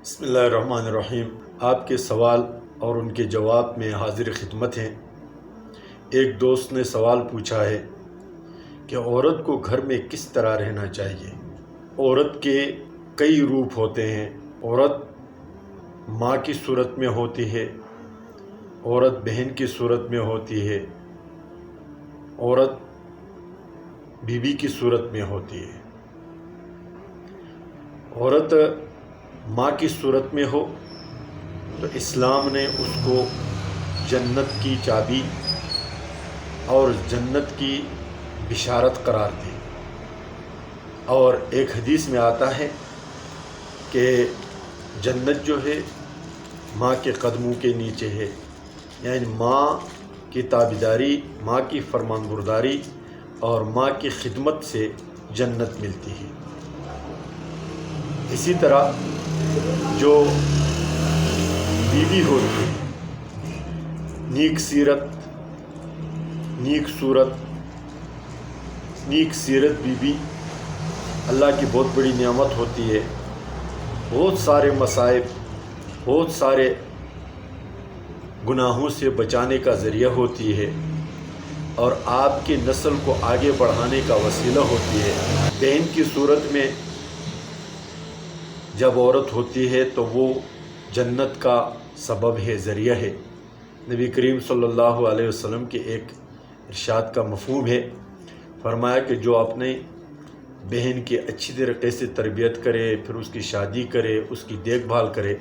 بسم اللہ الرحمن الرحیم۔ آپ کے سوال اور ان کے جواب میں حاضر خدمت ہیں۔ ایک دوست نے سوال پوچھا ہے کہ عورت کو گھر میں کس طرح رہنا چاہیے۔ عورت کے کئی روپ ہوتے ہیں۔ عورت ماں کی صورت میں ہوتی ہے، عورت بہن کی صورت میں ہوتی ہے، عورت بیوی کی صورت میں ہوتی ہے۔ عورت ماں کی صورت میں ہو تو اسلام نے اس کو جنت کی چابی اور جنت کی بشارت قرار دی، اور ایک حدیث میں آتا ہے کہ جنت جو ہے ماں کے قدموں کے نیچے ہے، یعنی ماں کی تابعداری، ماں کی فرمان برداری اور ماں کی خدمت سے جنت ملتی ہے۔ اسی طرح جو بیوی ہوتی ہے، نیک سیرت، نیک صورت، نیک سیرت بیوی اللہ کی بہت بڑی نعمت ہوتی ہے۔ بہت سارے مصائب، بہت سارے گناہوں سے بچانے کا ذریعہ ہوتی ہے، اور آپ کی نسل کو آگے بڑھانے کا وسیلہ ہوتی ہے۔ بہن کی صورت میں جب عورت ہوتی ہے تو وہ جنت کا سبب ہے، ذریعہ ہے۔ نبی کریم صلی اللہ علیہ وسلم کے ایک ارشاد کا مفہوم ہے، فرمایا کہ جو اپنے بہن کی اچھی طریقے سے تربیت کرے، پھر اس کی شادی کرے، اس کی دیکھ بھال کرے،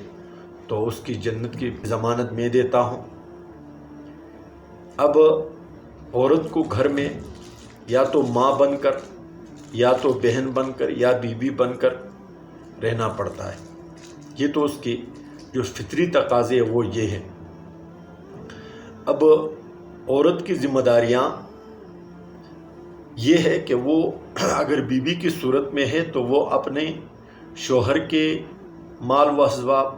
تو اس کی جنت کی ضمانت میں دیتا ہوں۔ اب عورت کو گھر میں یا تو ماں بن کر، یا تو بہن بن کر، یا بیوی بن کر رہنا پڑتا ہے۔ یہ تو اس کی جو فطری تقاضے وہ یہ ہے۔ اب عورت کی ذمہ داریاں یہ ہے کہ وہ اگر بیوی کی صورت میں ہے تو وہ اپنے شوہر کے مال و اسباب،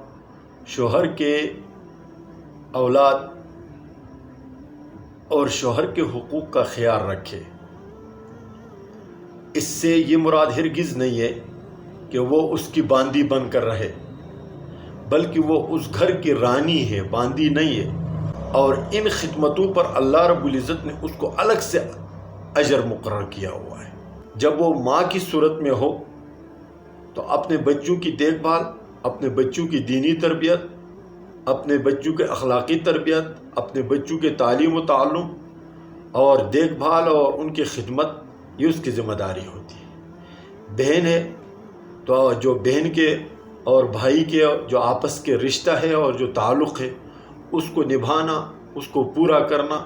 شوہر کے اولاد اور شوہر کے حقوق کا خیال رکھے۔ اس سے یہ مراد ہرگز نہیں ہے کہ وہ اس کی باندی بن کر رہے، بلکہ وہ اس گھر کی رانی ہے، باندی نہیں ہے۔ اور ان خدمتوں پر اللہ رب العزت نے اس کو الگ سے اجر مقرر کیا ہوا ہے۔ جب وہ ماں کی صورت میں ہو تو اپنے بچوں کی دیکھ بھال، اپنے بچوں کی دینی تربیت، اپنے بچوں کے اخلاقی تربیت، اپنے بچوں کے تعلیم و تعلم اور دیکھ بھال اور ان کی خدمت، یہ اس کی ذمہ داری ہوتی ہے۔ بہن ہے تو جو بہن کے اور بھائی کے جو آپس کے رشتہ ہے اور جو تعلق ہے، اس کو نبھانا، اس کو پورا کرنا،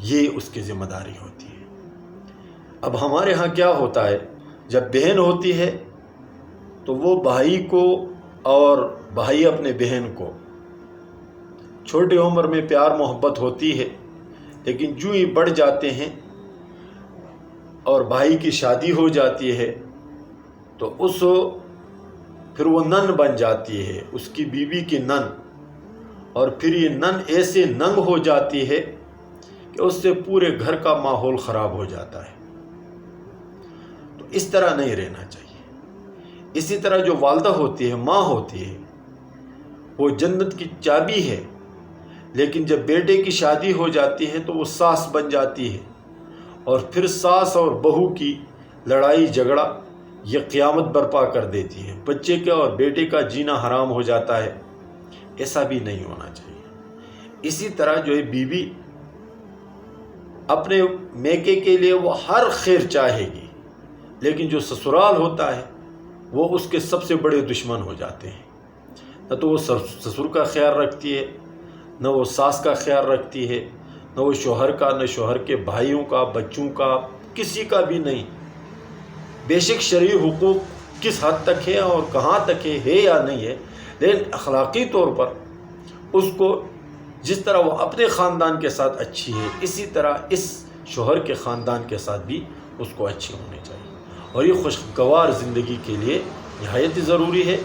یہ اس کی ذمہ داری ہوتی ہے۔ اب ہمارے ہاں کیا ہوتا ہے، جب بہن ہوتی ہے تو وہ بھائی کو اور بھائی اپنے بہن کو، چھوٹے عمر میں پیار محبت ہوتی ہے، لیکن جو ہی بڑھ جاتے ہیں اور بھائی کی شادی ہو جاتی ہے تو پھر وہ نن بن جاتی ہے، اس کی بیوی کی نن، اور پھر یہ نن ایسے ننگ ہو جاتی ہے کہ اس سے پورے گھر کا ماحول خراب ہو جاتا ہے۔ تو اس طرح نہیں رہنا چاہیے۔ اسی طرح جو والدہ ہوتی ہے، ماں ہوتی ہے، وہ جنت کی چابی ہے، لیکن جب بیٹے کی شادی ہو جاتی ہے تو وہ ساس بن جاتی ہے، اور پھر ساس اور بہو کی لڑائی جھگڑا یہ قیامت برپا کر دیتی ہے، بچے کا اور بیٹے کا جینا حرام ہو جاتا ہے۔ ایسا بھی نہیں ہونا چاہیے۔ اسی طرح جو ہے بیوی اپنے میکے کے لیے وہ ہر خیر چاہے گی، لیکن جو سسرال ہوتا ہے وہ اس کے سب سے بڑے دشمن ہو جاتے ہیں۔ نہ تو وہ سسر کا خیال رکھتی ہے، نہ وہ ساس کا خیال رکھتی ہے، نہ وہ شوہر کا، نہ شوہر کے بھائیوں کا، بچوں کا، کسی کا بھی نہیں۔ بے شک شرعی حقوق کس حد تک ہے اور کہاں تک ہے یا نہیں ہے، لیکن اخلاقی طور پر اس کو جس طرح وہ اپنے خاندان کے ساتھ اچھی ہے، اسی طرح اس شوہر کے خاندان کے ساتھ بھی اس کو اچھی ہونی چاہیے، اور یہ خوشگوار زندگی کے لیے نہایت ضروری ہے۔